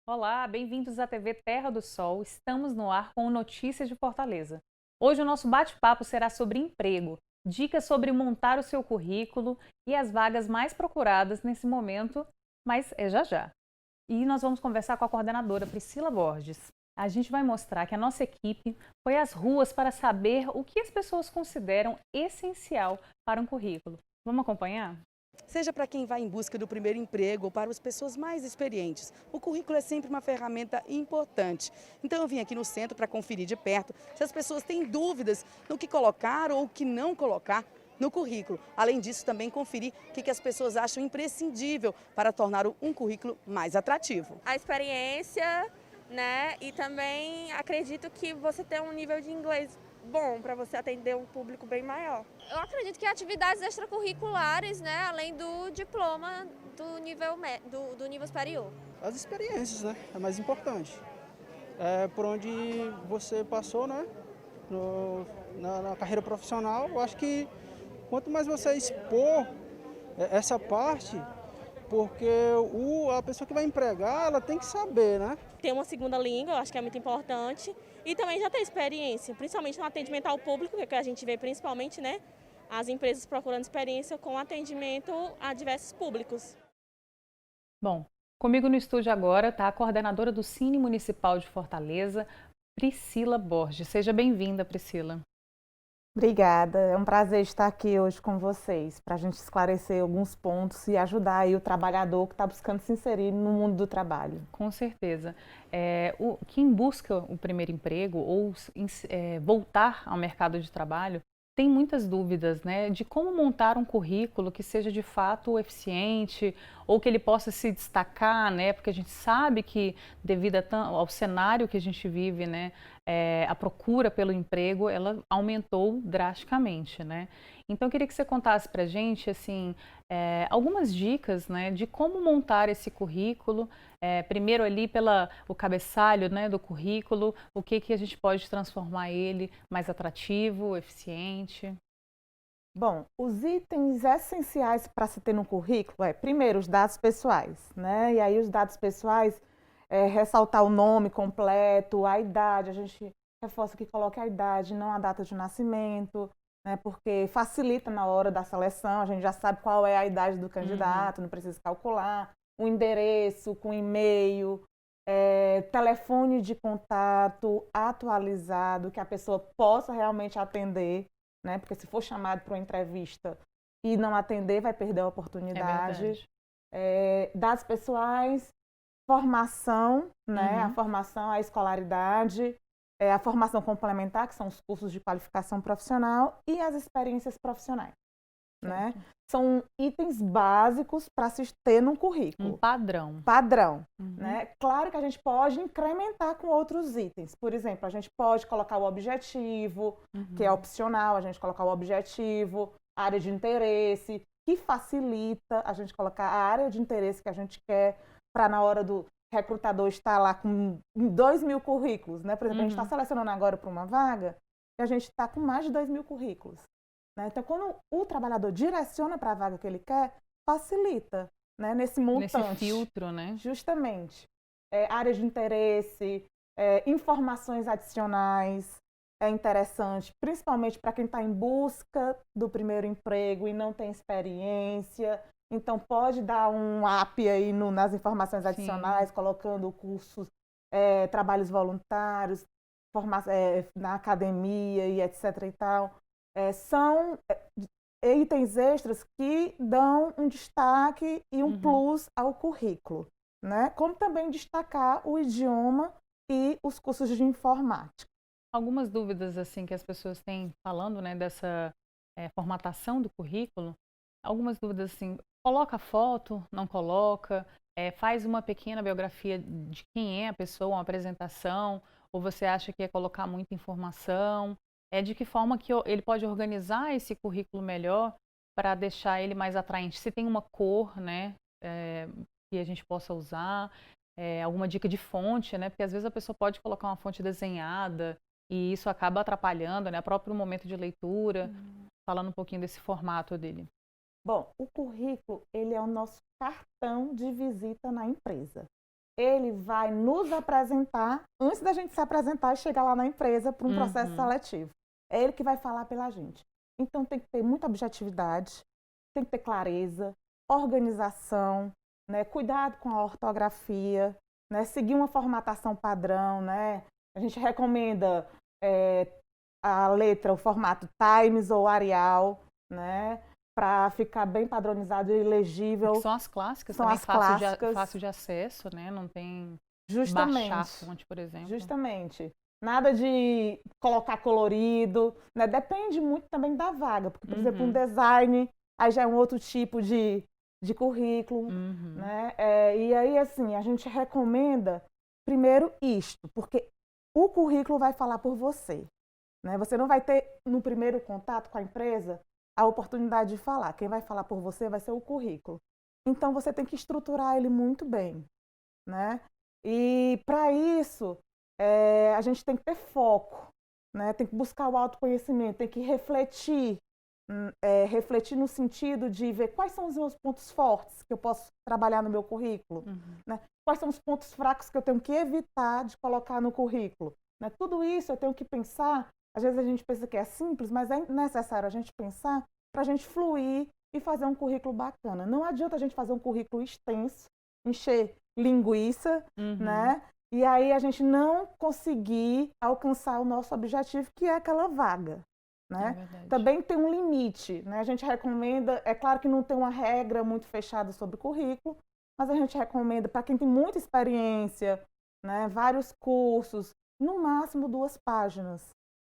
Olá, bem-vindos à TV Terra do Sol. Estamos no ar com Notícias de Fortaleza. Hoje o nosso bate-papo será sobre emprego, dicas sobre montar o seu currículo e as vagas mais procuradas nesse momento, mas é já já. E nós vamos conversar com a coordenadora Priscila Borges. A gente vai mostrar que a nossa equipe foi às ruas para saber o que as pessoas consideram essencial para um currículo. Vamos acompanhar? Seja para quem vai em busca do primeiro emprego ou para as pessoas mais experientes, o currículo é sempre uma ferramenta importante. Então eu vim aqui no centro para conferir de perto se as pessoas têm dúvidas no que colocar ou o que não colocar no currículo. Além disso, também conferir o que as pessoas acham imprescindível para tornar um currículo mais atrativo. A experiência, né? E também acredito que você tem um nível de inglês bom para você atender um público bem maior. Eu acredito que atividades extracurriculares, né, além do diploma do nível superior. As experiências, né? É mais importante. É por onde você passou, né? Na carreira profissional, eu acho que quanto mais você expor essa parte, porque a pessoa que vai empregar, ela tem que saber, né? Ter uma segunda língua, eu acho que é muito importante. E também já ter experiência, principalmente no atendimento ao público, que a gente vê principalmente, né? As empresas procurando experiência com atendimento a diversos públicos. Bom, comigo no estúdio agora está a coordenadora do Cine Municipal de Fortaleza, Priscila Borges. Seja bem-vinda, Priscila. Obrigada, é um prazer estar aqui hoje com vocês, para a gente esclarecer alguns pontos e ajudar aí o trabalhador que está buscando se inserir no mundo do trabalho. Com certeza. Quem busca o primeiro emprego ou voltar ao mercado de trabalho tem muitas dúvidas, né, de como montar um currículo que seja de fato eficiente ou que ele possa se destacar, né, porque a gente sabe que devido ao cenário que a gente vive, né, a procura pelo emprego, ela aumentou drasticamente, né. Então eu queria que você contasse pra gente, assim, algumas dicas, né, de como montar esse currículo, primeiro ali o cabeçalho, né, do currículo, o que a gente pode transformar ele mais atrativo, eficiente. Bom, os itens essenciais para se ter no currículo primeiro, os dados pessoais, né? E aí os dados pessoais, ressaltar o nome completo, a idade, a gente reforça que coloque a idade, não a data de nascimento, né? Porque facilita na hora da seleção, a gente já sabe qual é a idade do candidato, não precisa calcular, o endereço com e-mail, telefone de contato atualizado, que a pessoa possa realmente atender, né? Porque se for chamado para uma entrevista e não atender, vai perder a É oportunidade. verdade. Dados pessoais, formação, né? A Uhum. formação, a escolaridade, a formação complementar, que são os cursos de qualificação profissional, e as experiências profissionais, né? São itens básicos para se ter num Um currículo. padrão. Padrão, Uhum. né? Claro que a gente pode incrementar com outros itens. Por exemplo, a gente pode colocar o objetivo, que é opcional, a gente colocar o objetivo, área de interesse, que facilita a gente colocar a área de interesse que a gente quer para na hora do recrutador estar lá com 2.000 currículos, né? Por exemplo, a gente está selecionando agora para uma vaga e a gente está com mais de 2.000 currículos, né? Então, quando o trabalhador direciona para a vaga que ele quer, facilita, né? Nesse montante. Nesse filtro, né? Justamente. Área de interesse, informações adicionais, é interessante, principalmente para quem está em busca do primeiro emprego e não tem experiência. Então, pode dar um up aí nas informações adicionais, colocando cursos, trabalhos voluntários, na academia e etc. e tal. São itens extras que dão um destaque e um plus ao currículo, né? Como também destacar o idioma e os cursos de informática. Algumas dúvidas assim que as pessoas têm falando, né, dessa formatação do currículo, algumas dúvidas assim, coloca foto, não coloca, faz uma pequena biografia de quem é a pessoa, uma apresentação, ou você acha que é colocar muita informação? De que forma que ele pode organizar esse currículo melhor para deixar ele mais atraente? Se tem uma cor, né, que a gente possa usar, alguma dica de fonte, né? Porque às vezes a pessoa pode colocar uma fonte desenhada e isso acaba atrapalhando, né, o próprio momento de leitura. Falando um pouquinho desse formato dele. Bom, o currículo, ele é o nosso cartão de visita na empresa. ele vai nos apresentar antes da gente se apresentar e chegar lá na empresa para um processo seletivo. É ele que vai falar pela gente. Então tem que ter muita objetividade, tem que ter clareza, organização, né? Cuidado com a ortografia, né? Seguir uma formatação padrão, né? A gente recomenda a letra, o formato Times ou Arial, né? Para ficar bem padronizado e legível. Que são as clássicas, são também as clássicas. Fácil de acesso, né? Não tem Justamente. baixar a fonte, por exemplo. Justamente. Nada de colocar colorido, né? Depende muito também da vaga, porque, por exemplo, um design, aí já é um outro tipo de currículo, né? E aí, assim, a gente recomenda primeiro isto, porque o currículo vai falar por você, né? Você não vai ter, no primeiro contato com a empresa, a oportunidade de falar. Quem vai falar por você vai ser o currículo. Então, você tem que estruturar ele muito bem, né? E, para isso, a gente tem que ter foco, né? Tem que buscar o autoconhecimento, tem que refletir, refletir no sentido de ver quais são os meus pontos fortes que eu posso trabalhar no meu currículo, né? Quais são os pontos fracos que eu tenho que evitar de colocar no currículo, né? Tudo isso eu tenho que pensar. Às vezes a gente pensa que é simples, mas é necessário a gente pensar para a gente fluir e fazer um currículo bacana. Não adianta a gente fazer um currículo extenso, encher linguiça, né? E aí a gente não conseguir alcançar o nosso objetivo, que é aquela vaga, né? Também tem um limite, né? A gente recomenda, é claro que não tem uma regra muito fechada sobre o currículo, mas a gente recomenda para quem tem muita experiência, né? Vários cursos, no máximo 2 páginas,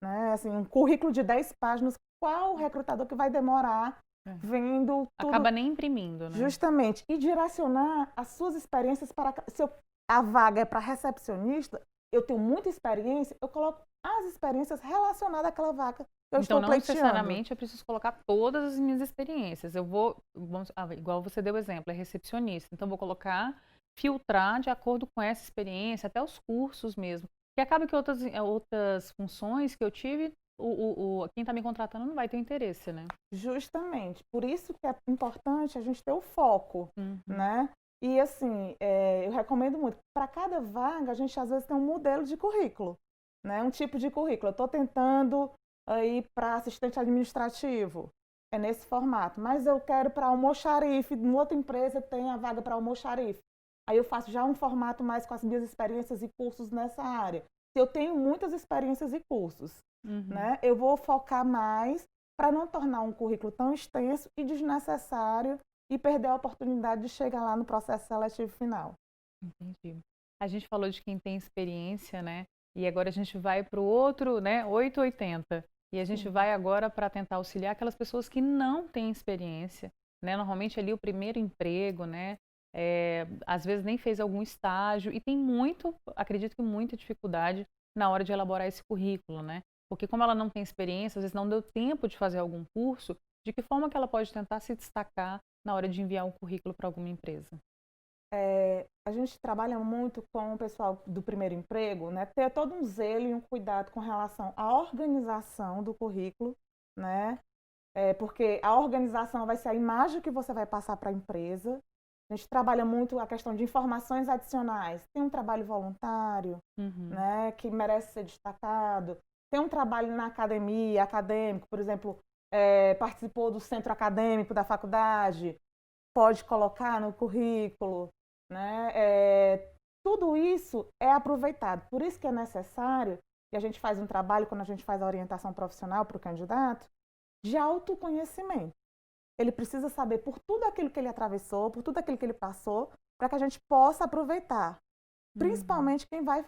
né? Assim, um currículo de 10 páginas, qual o recrutador que vai demorar vendo tudo? Acaba nem imprimindo, né? Justamente. E direcionar as suas experiências para... Se a vaga é para recepcionista, eu tenho muita experiência, eu coloco as experiências relacionadas àquela vaga que eu estou pleiteando. Então, não necessariamente eu preciso colocar todas as minhas experiências. Eu vou, igual você deu o exemplo, é recepcionista. Então, vou colocar, filtrar de acordo com essa experiência, até os cursos mesmo. Que acaba que outras funções que eu tive, quem está me contratando não vai ter interesse, né? Justamente. Por isso que é importante a gente ter o foco, né? E assim, eu recomendo muito. Para cada vaga, a gente às vezes tem um modelo de currículo, né? Um tipo de currículo. Eu estou tentando ir para assistente administrativo, é nesse formato. Mas eu quero para almoxarife, em outra empresa tem a vaga para almoxarife. Aí eu faço já um formato mais com as minhas experiências e cursos nessa área. Se eu tenho muitas experiências e cursos, né? Eu vou focar mais para não tornar um currículo tão extenso e desnecessário e perder a oportunidade de chegar lá no processo seletivo final. Entendi. A gente falou de quem tem experiência, né? E agora a gente vai para o outro, né? 880. E a gente vai agora para tentar auxiliar aquelas pessoas que não têm experiência, né? Normalmente ali o primeiro emprego, né? Às vezes nem fez algum estágio e tem acredito que muita dificuldade na hora de elaborar esse currículo, né? Porque como ela não tem experiência, às vezes não deu tempo de fazer algum curso, de que forma que ela pode tentar se destacar na hora de enviar um currículo para alguma empresa? A gente trabalha muito com o pessoal do primeiro emprego, né? Ter todo um zelo e um cuidado com relação à organização do currículo, né? Porque a organização vai ser a imagem que você vai passar para a empresa. A gente trabalha muito a questão de informações adicionais. Tem um trabalho voluntário, né, que merece ser destacado. Tem um trabalho na academia, acadêmico, por exemplo, participou do centro acadêmico da faculdade, pode colocar no currículo, né? Tudo isso é aproveitado. Por isso que é necessário que a gente faz um trabalho, quando a gente faz a orientação profissional para o candidato, de autoconhecimento. Ele precisa saber por tudo aquilo que ele atravessou, por tudo aquilo que ele passou, para que a gente possa aproveitar. Principalmente quem vai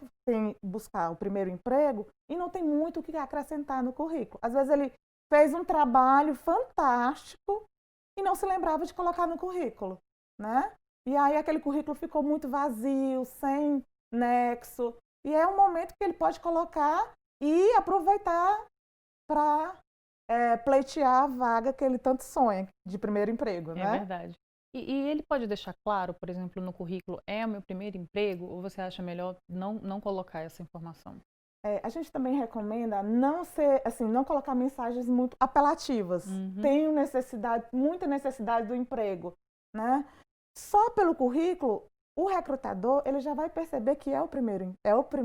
buscar o primeiro emprego e não tem muito o que acrescentar no currículo. Às vezes ele fez um trabalho fantástico e não se lembrava de colocar no currículo, né? E aí aquele currículo ficou muito vazio, sem nexo. E é um momento que ele pode colocar e aproveitar para pleitear a vaga que ele tanto sonha de primeiro emprego, né? É verdade. E ele pode deixar claro, por exemplo, no currículo, é o meu primeiro emprego, ou você acha melhor não colocar essa informação? A gente também recomenda não colocar mensagens muito apelativas. Tenho muita necessidade do emprego, né? Só pelo currículo, o recrutador ele já vai perceber que é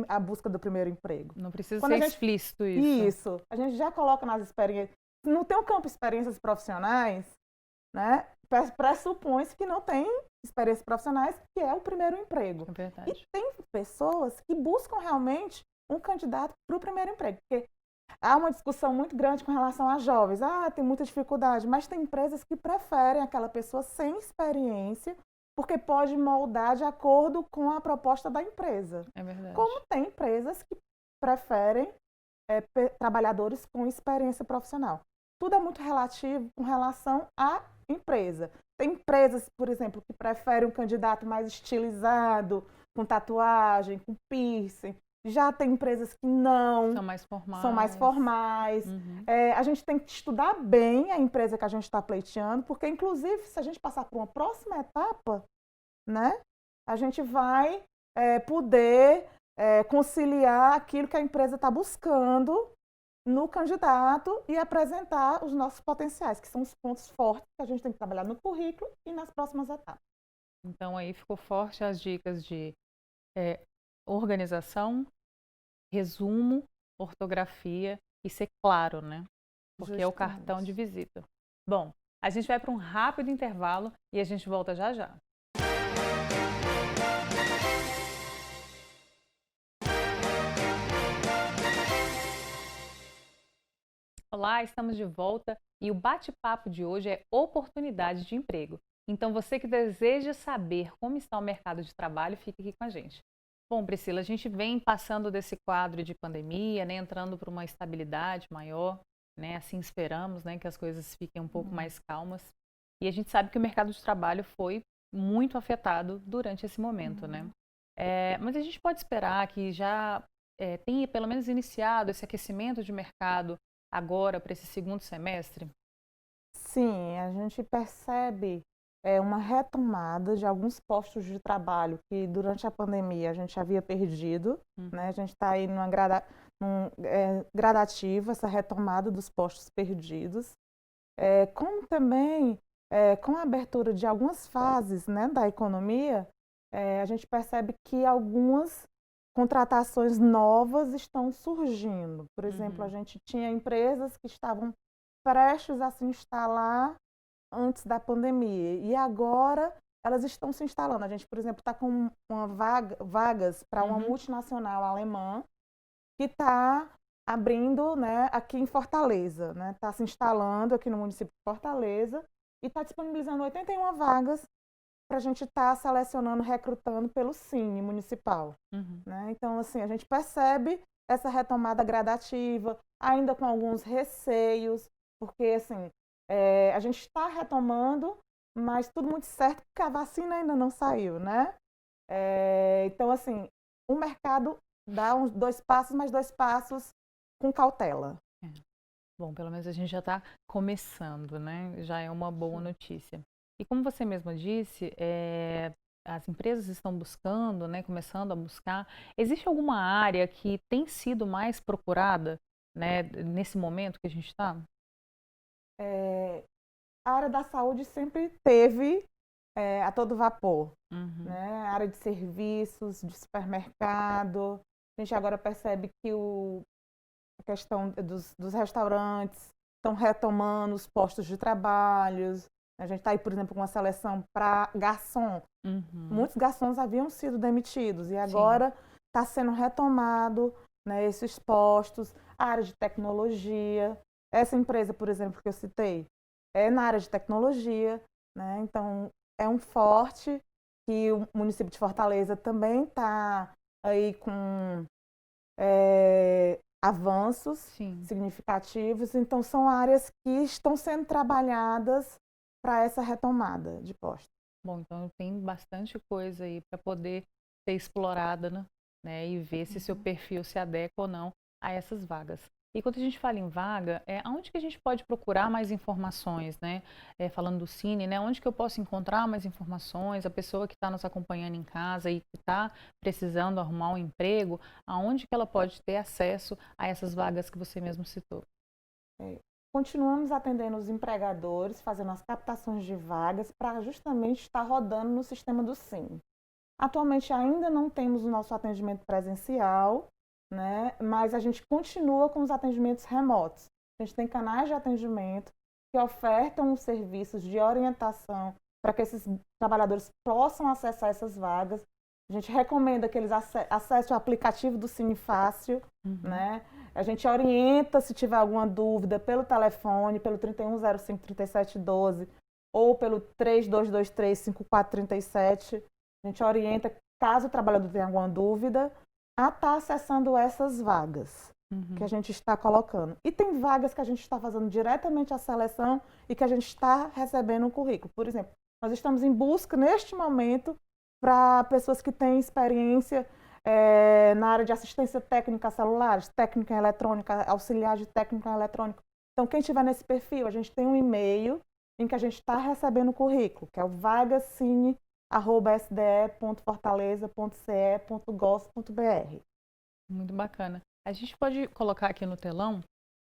a busca do primeiro emprego. Não precisa Quando ser a gente- explícito isso. Isso, a gente já coloca nas experiências. No teu campo de experiências profissionais, né, pressupõe-se que não tem experiências profissionais, que é o primeiro emprego. É verdade. E tem pessoas que buscam realmente um candidato para o primeiro emprego, porque há uma discussão muito grande com relação a jovens. Tem muita dificuldade, mas tem empresas que preferem aquela pessoa sem experiência, porque pode moldar de acordo com a proposta da empresa. É verdade. Como tem empresas que preferem trabalhadores com experiência profissional. Tudo é muito relativo com relação à empresa. Tem empresas, por exemplo, que preferem um candidato mais estilizado, com tatuagem, com piercing. Já tem empresas que não, São mais formais. são mais formais. Uhum. A gente tem que estudar bem a empresa que a gente está pleiteando, porque, inclusive, se a gente passar por uma próxima etapa, né, a gente vai poder conciliar aquilo que a empresa está buscando no candidato e apresentar os nossos potenciais, que são os pontos fortes que a gente tem que trabalhar no currículo e nas próximas etapas. Então aí ficou forte as dicas de organização, resumo, ortografia e ser claro, né? Porque é o Justamente. cartão de visita. Bom, a gente vai para um rápido intervalo e a gente volta já já. Olá, estamos de volta e o bate-papo de hoje é oportunidade de emprego. Então, você que deseja saber como está o mercado de trabalho, fique aqui com a gente. Bom, Priscila, a gente vem passando desse quadro de pandemia, né, entrando para uma estabilidade maior, né, assim esperamos, né, que as coisas fiquem um pouco mais calmas. E a gente sabe que o mercado de trabalho foi muito afetado durante esse momento, né? Mas a gente pode esperar que já tenha pelo menos iniciado esse aquecimento de mercado agora para esse segundo semestre? Sim, a gente percebe uma retomada de alguns postos de trabalho que durante a pandemia a gente havia perdido, né? A gente está aí gradativo, essa retomada dos postos perdidos, como também com a abertura de algumas fases, né, da economia, a gente percebe que algumas contratações novas estão surgindo. Por exemplo, a gente tinha empresas que estavam prestes a se instalar antes da pandemia e agora elas estão se instalando. A gente, por exemplo, está com vagas para uma multinacional alemã que está abrindo, né, aqui em Fortaleza, né? Está se instalando aqui no município de Fortaleza e está disponibilizando 81 vagas para a gente estar selecionando, recrutando pelo Cine municipal. Né? Então, assim, a gente percebe essa retomada gradativa, ainda com alguns receios, porque, assim, a gente está retomando, mas tudo muito certo, porque a vacina ainda não saiu, né? Então, assim, o mercado dá uns 2 passos, mas 2 passos com cautela. Bom, pelo menos a gente já está começando, né? Já é uma boa notícia. E como você mesma disse, as empresas estão buscando, né, começando a buscar. Existe alguma área que tem sido mais procurada, né, nesse momento que a gente está? A área da saúde sempre teve a todo vapor. Né? A área de serviços, de supermercado. A gente agora percebe que a questão dos restaurantes estão retomando os postos de trabalho. A gente está aí, por exemplo, com uma seleção para garçom. Muitos garçons haviam sido demitidos e agora está sendo retomado, né, esses postos. A área de tecnologia. Essa empresa, por exemplo, que eu citei, é na área de tecnologia. Né? Então, é um forte que o município de Fortaleza também está aí com avanços significativos. Então, são áreas que estão sendo trabalhadas para essa retomada de postos. Bom, então tem bastante coisa aí para poder ser explorada, né? E ver se seu perfil se adequa ou não a essas vagas. E quando a gente fala em vaga, aonde que a gente pode procurar mais informações, né? Falando do Cine, né? Onde que eu posso encontrar mais informações? A pessoa que está nos acompanhando em casa e que está precisando arrumar um emprego, aonde que ela pode ter acesso a essas vagas que você mesmo citou? Continuamos atendendo os empregadores, fazendo as captações de vagas para justamente estar rodando no sistema do Cine. Atualmente ainda não temos o nosso atendimento presencial, né? Mas a gente continua com os atendimentos remotos. A gente tem canais de atendimento que ofertam os serviços de orientação para que esses trabalhadores possam acessar essas vagas. A gente recomenda que eles acessem o aplicativo do Cine Fácil, né? A gente orienta se tiver alguma dúvida pelo telefone, pelo 3105-3712 ou pelo 3223-5437. A gente orienta, caso o trabalhador tenha alguma dúvida, a estar acessando essas vagas que a gente está colocando. E tem vagas que a gente está fazendo diretamente a seleção e que a gente está recebendo um currículo. Por exemplo, nós estamos em busca, neste momento, para pessoas que têm experiência na área de assistência técnica a celulares, técnica em eletrônica, auxiliar de técnica em eletrônica. Então, quem estiver nesse perfil, a gente tem um e-mail em que a gente está recebendo o currículo, que é o vagascine@sde.fortaleza.ce.gov.br. Muito bacana. A gente pode colocar aqui no telão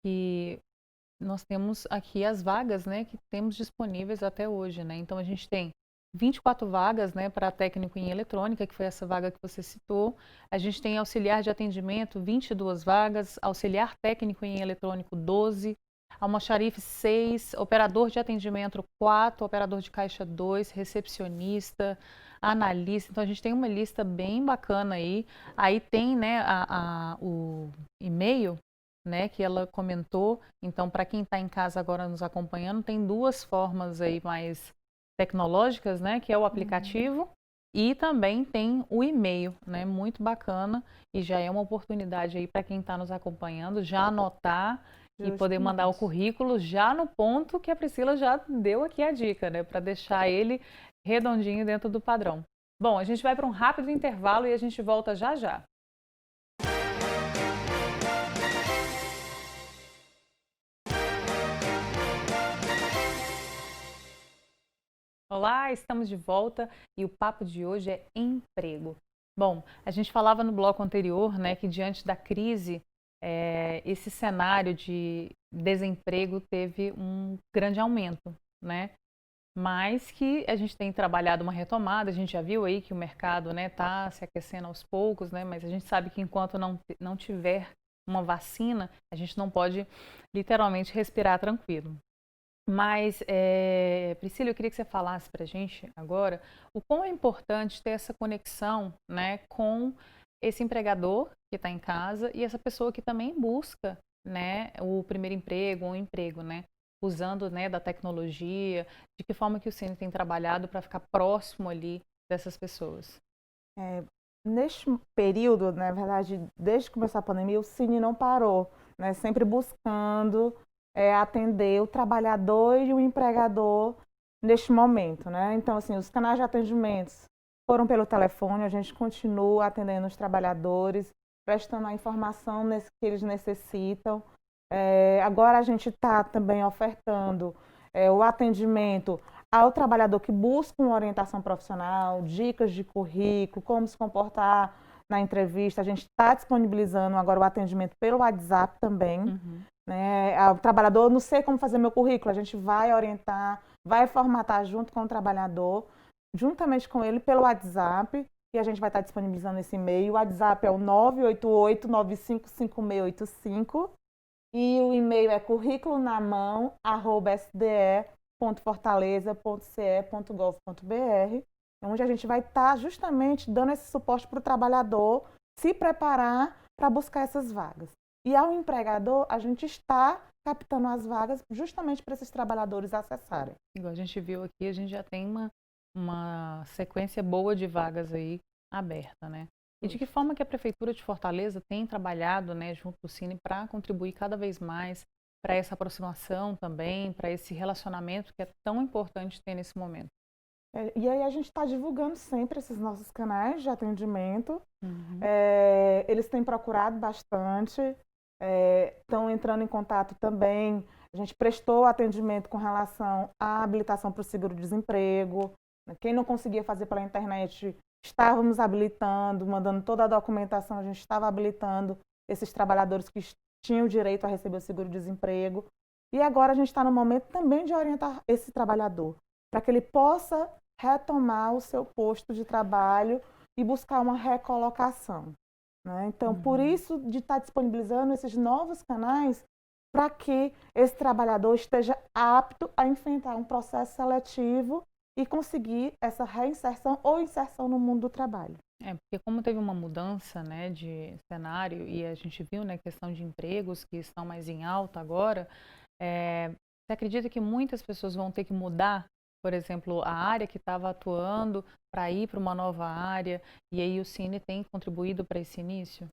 que nós temos aqui as vagas, né, que temos disponíveis até hoje, né? Então a gente tem 24 vagas, né, para técnico em eletrônica, que foi essa vaga que você citou. A gente tem auxiliar de atendimento, 22 vagas, auxiliar técnico em eletrônico, 12, almoxarife, 6, operador de atendimento, 4, operador de caixa, 2, recepcionista, analista. Então a gente tem uma lista bem bacana aí. Aí tem, né, o e-mail, né, que ela comentou. Então, para quem está em casa agora nos acompanhando, tem duas formas aí mais tecnológicas, né, que é o aplicativo e também tem o e-mail, né, muito bacana, e já é uma oportunidade aí para quem está nos acompanhando já anotar e poder mandar o currículo já no ponto que a Priscila já deu aqui a dica, né, para deixar ele redondinho dentro do padrão. Bom, a gente vai para um rápido intervalo e a gente volta já já. Olá, estamos de volta e o papo de hoje é emprego. Bom, a gente falava no bloco anterior, né, que diante da crise, esse cenário de desemprego teve um grande aumento, né? Mas que a gente tem trabalhado uma retomada, a gente já viu aí que o mercado, né, tá se aquecendo aos poucos, né? Mas a gente sabe que enquanto não tiver uma vacina, a gente não pode literalmente respirar tranquilo. Mas, Priscila, eu queria que você falasse para a gente agora o quão é importante ter essa conexão, né, com esse empregador que está em casa e essa pessoa que também busca, né, o primeiro emprego ou um emprego, né, usando, né, da tecnologia, de que forma que o Cine tem trabalhado para ficar próximo ali dessas pessoas. Neste período, na verdade, desde que começou a pandemia, o Cine não parou, né, sempre buscando atender o trabalhador e o empregador neste momento, né? Então, assim, os canais de atendimentos foram pelo telefone, a gente continua atendendo os trabalhadores, prestando a informação que eles necessitam. Agora a gente está também ofertando o atendimento ao trabalhador que busca uma orientação profissional, dicas de currículo, como se comportar na entrevista. A gente está disponibilizando agora o atendimento pelo WhatsApp também. Né? O trabalhador, não sei como fazer meu currículo, a gente vai orientar, vai formatar junto com o trabalhador, juntamente com ele pelo WhatsApp, e a gente vai estar disponibilizando esse e-mail. O WhatsApp é o 988-955685 e o e-mail é curriculonamão@sde.fortaleza.ce.gov.br, onde a gente vai estar justamente dando esse suporte para o trabalhador se preparar para buscar essas vagas. E ao empregador, a gente está captando as vagas justamente para esses trabalhadores acessarem. Igual a gente viu aqui, a gente já tem uma sequência boa de vagas aí aberta, né? E de que forma que a Prefeitura de Fortaleza tem trabalhado, né, junto do Cine para contribuir cada vez mais para essa aproximação também, para esse relacionamento que é tão importante ter nesse momento? E aí a gente está divulgando sempre esses nossos canais de atendimento. Eles têm procurado bastante. Estão entrando em contato também. A gente prestou atendimento com relação à habilitação para o seguro-desemprego. Quem não conseguia fazer pela internet, estávamos habilitando, mandando toda a documentação, a gente estava habilitando esses trabalhadores que tinham direito a receber o seguro-desemprego. E agora a gente está no momento também de orientar esse trabalhador, para que ele possa retomar o seu posto de trabalho e buscar uma recolocação, né? Então, por isso de estar disponibilizando esses novos canais para que esse trabalhador esteja apto a enfrentar um processo seletivo e conseguir essa reinserção ou inserção no mundo do trabalho. Porque como teve uma mudança, né, de cenário e a gente viu, né, questão de empregos que estão mais em alta agora, você acredita que muitas pessoas vão ter que mudar, por exemplo, a área que estava atuando para ir para uma nova área e aí o Cine tem contribuído para esse início?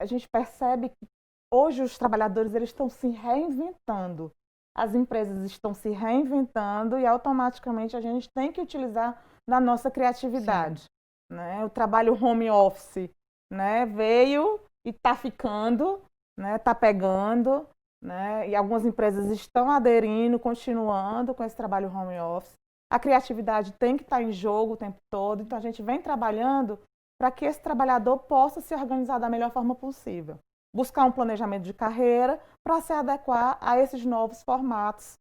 A gente percebe que hoje os trabalhadores eles estão se reinventando, as empresas estão se reinventando e automaticamente a gente tem que utilizar na nossa criatividade, né? O trabalho home office, né, veio e está ficando, né, está pegando, né, e algumas empresas estão aderindo, continuando com esse trabalho home office. A criatividade tem que estar em jogo o tempo todo, então a gente vem trabalhando para que esse trabalhador possa se organizar da melhor forma possível. Buscar um planejamento de carreira para se adequar a esses novos formatos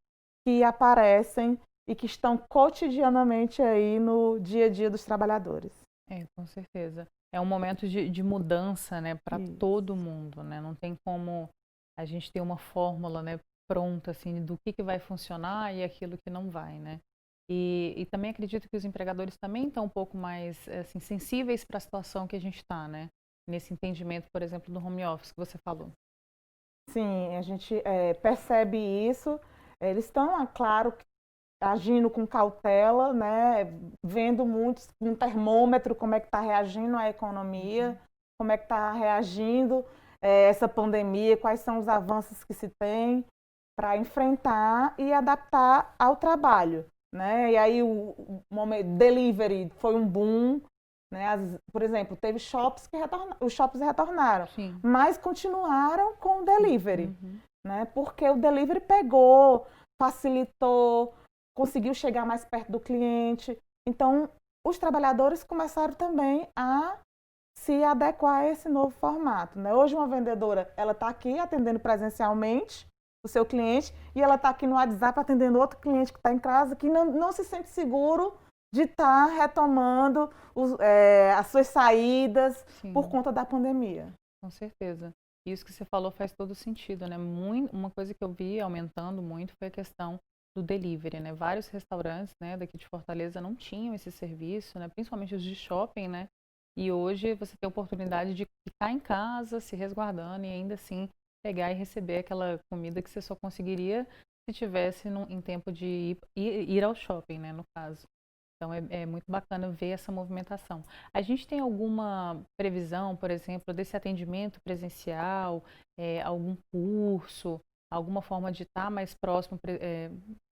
que aparecem e que estão cotidianamente aí no dia a dia dos trabalhadores. Com certeza. É um momento de mudança, né, para Isso. todo mundo, né? Não tem como a gente ter uma fórmula, né, pronta, assim, do que vai funcionar e aquilo que não vai, né? E também acredito que os empregadores também estão um pouco mais, assim, sensíveis para a situação que a gente está, né? Nesse entendimento, por exemplo, do home office que você falou. Sim, a gente percebe isso. Eles estão, é claro, agindo com cautela, né? Vendo muito um termômetro como é que está reagindo a economia, como é que está reagindo essa pandemia, quais são os avanços que se tem para enfrentar e adaptar ao trabalho, né? E aí o momento delivery foi um boom, né? Por exemplo, teve shops que os shops retornaram, Sim. mas continuaram com o delivery, né? Porque o delivery pegou, facilitou, conseguiu chegar mais perto do cliente. Então, os trabalhadores começaram também a se adequar a esse novo formato, né? Hoje uma vendedora, ela está aqui atendendo presencialmente o seu cliente e ela está aqui no WhatsApp atendendo outro cliente que está em casa que não se sente seguro de estar retomando as suas saídas Sim. por conta da pandemia. Com certeza. Isso que você falou faz todo sentido, né? Uma coisa que eu vi aumentando muito foi a questão do delivery, né? Vários restaurantes, né, daqui de Fortaleza não tinham esse serviço, né? Principalmente os de shopping, né? E hoje você tem a oportunidade de ficar em casa, se resguardando e ainda assim pegar e receber aquela comida que você só conseguiria se tivesse em tempo de ir ao shopping, né, no caso. Então é muito bacana ver essa movimentação. A gente tem alguma previsão, por exemplo, desse atendimento presencial, algum curso, alguma forma de estar mais próximo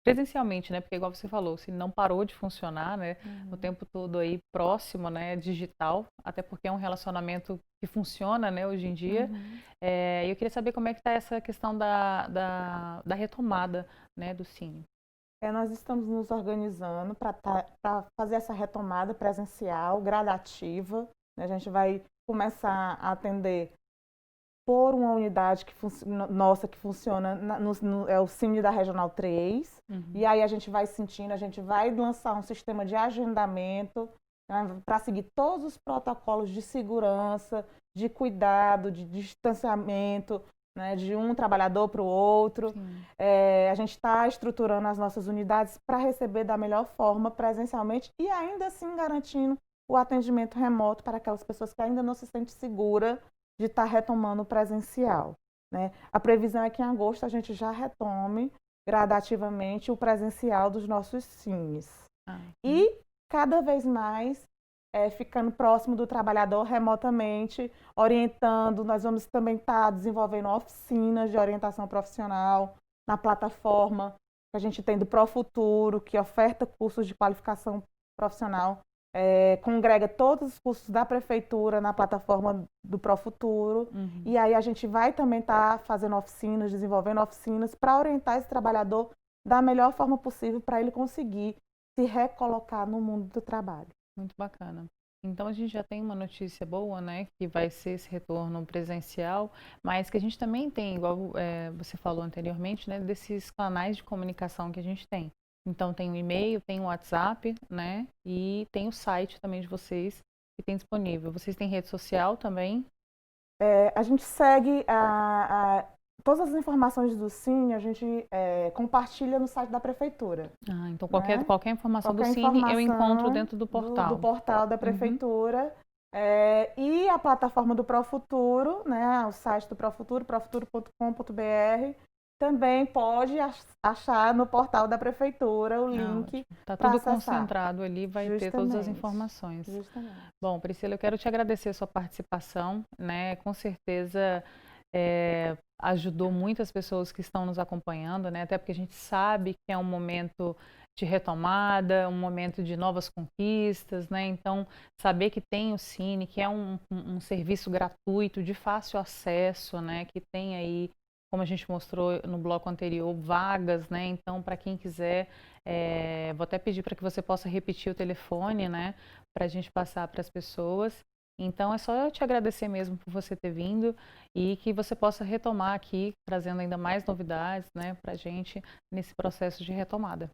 presencialmente, né? Porque igual você falou, se não parou de funcionar, né? O tempo todo aí próximo, né? Digital, até porque é um relacionamento que funciona, né? Hoje em dia. Eu queria saber como é que está essa questão da retomada, né? Do Cine. Nós estamos nos organizando para fazer essa retomada presencial, gradativa. A gente vai começar a atender por uma unidade nossa que funciona, é o Cine da Regional 3. E aí a gente vai sentindo, a gente vai lançar um sistema de agendamento, né, para seguir todos os protocolos de segurança, de cuidado, de distanciamento, né, de um trabalhador para o outro. A gente está estruturando as nossas unidades para receber da melhor forma presencialmente e ainda assim garantindo o atendimento remoto para aquelas pessoas que ainda não se sentem seguras de estar retomando o presencial, né? A previsão é que em agosto a gente já retome gradativamente o presencial dos nossos cines. E cada vez mais ficando próximo do trabalhador remotamente, orientando. Nós vamos também estar desenvolvendo oficinas de orientação profissional na plataforma que a gente tem do Profuturo, que oferta cursos de qualificação profissional, congrega todos os cursos da prefeitura na plataforma do Profuturo. E aí a gente vai também estar fazendo oficinas, desenvolvendo oficinas para orientar esse trabalhador da melhor forma possível para ele conseguir se recolocar no mundo do trabalho. Muito bacana. Então a gente já tem uma notícia boa, né, que vai ser esse retorno presencial, mas que a gente também tem, igual você falou anteriormente, né, desses canais de comunicação que a gente tem. Então tem o e-mail, tem o WhatsApp, né? E tem o site também de vocês que tem disponível. Vocês têm rede social também? A gente segue todas as informações do Cine, a gente compartilha no site da prefeitura. Então Né? qualquer informação do Qualquer Cine eu encontro informação dentro do portal. do portal da prefeitura. E a plataforma do Profuturo, né? O site do Profuturo, profuturo.com.br, também pode achar no portal da prefeitura o link. Tá pra tudo acessar. Concentrado ali, vai ter todas as Justamente. informações. Justamente. Bom, Priscila, eu quero te agradecer a sua participação, né? Com certeza ajudou muitas pessoas que estão nos acompanhando, né? Até porque a gente sabe que é um momento de retomada, um momento de novas conquistas, né? Então, saber que tem o Cine, que é um serviço gratuito, de fácil acesso, né? Que tem aí, como a gente mostrou no bloco anterior, vagas, né? Então, para quem quiser, vou até pedir para que você possa repetir o telefone, né? Para a gente passar para as pessoas. Então, é só eu te agradecer mesmo por você ter vindo e que você possa retomar aqui, trazendo ainda mais novidades, né? Para a gente nesse processo de retomada.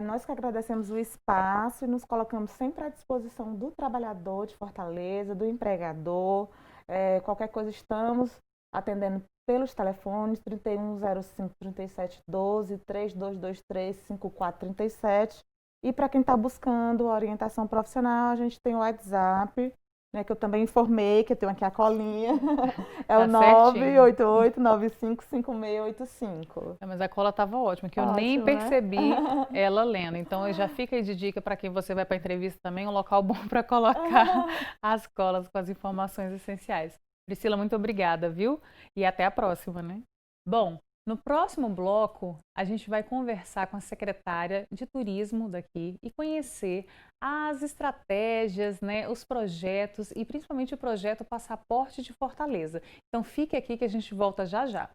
Nós que agradecemos o espaço e nos colocamos sempre à disposição do trabalhador de Fortaleza, do empregador. Qualquer coisa estamos atendendo pelos telefones 3105-3712, 3223-5437. E para quem está buscando orientação profissional, a gente tem o WhatsApp, né, que eu também informei, que eu tenho aqui a colinha. É o 988955685. Mas a cola estava ótima, que eu Ótimo, nem né? percebi ela lendo. Então, já fica aí de dica para quem você vai para a entrevista também, um local bom para colocar as colas com as informações essenciais. Priscila, muito obrigada, viu? E até a próxima, né? Bom, no próximo bloco, a gente vai conversar com a secretária de turismo daqui e conhecer as estratégias, né, os projetos e principalmente o projeto Passaporte de Fortaleza. Então fique aqui que a gente volta já já.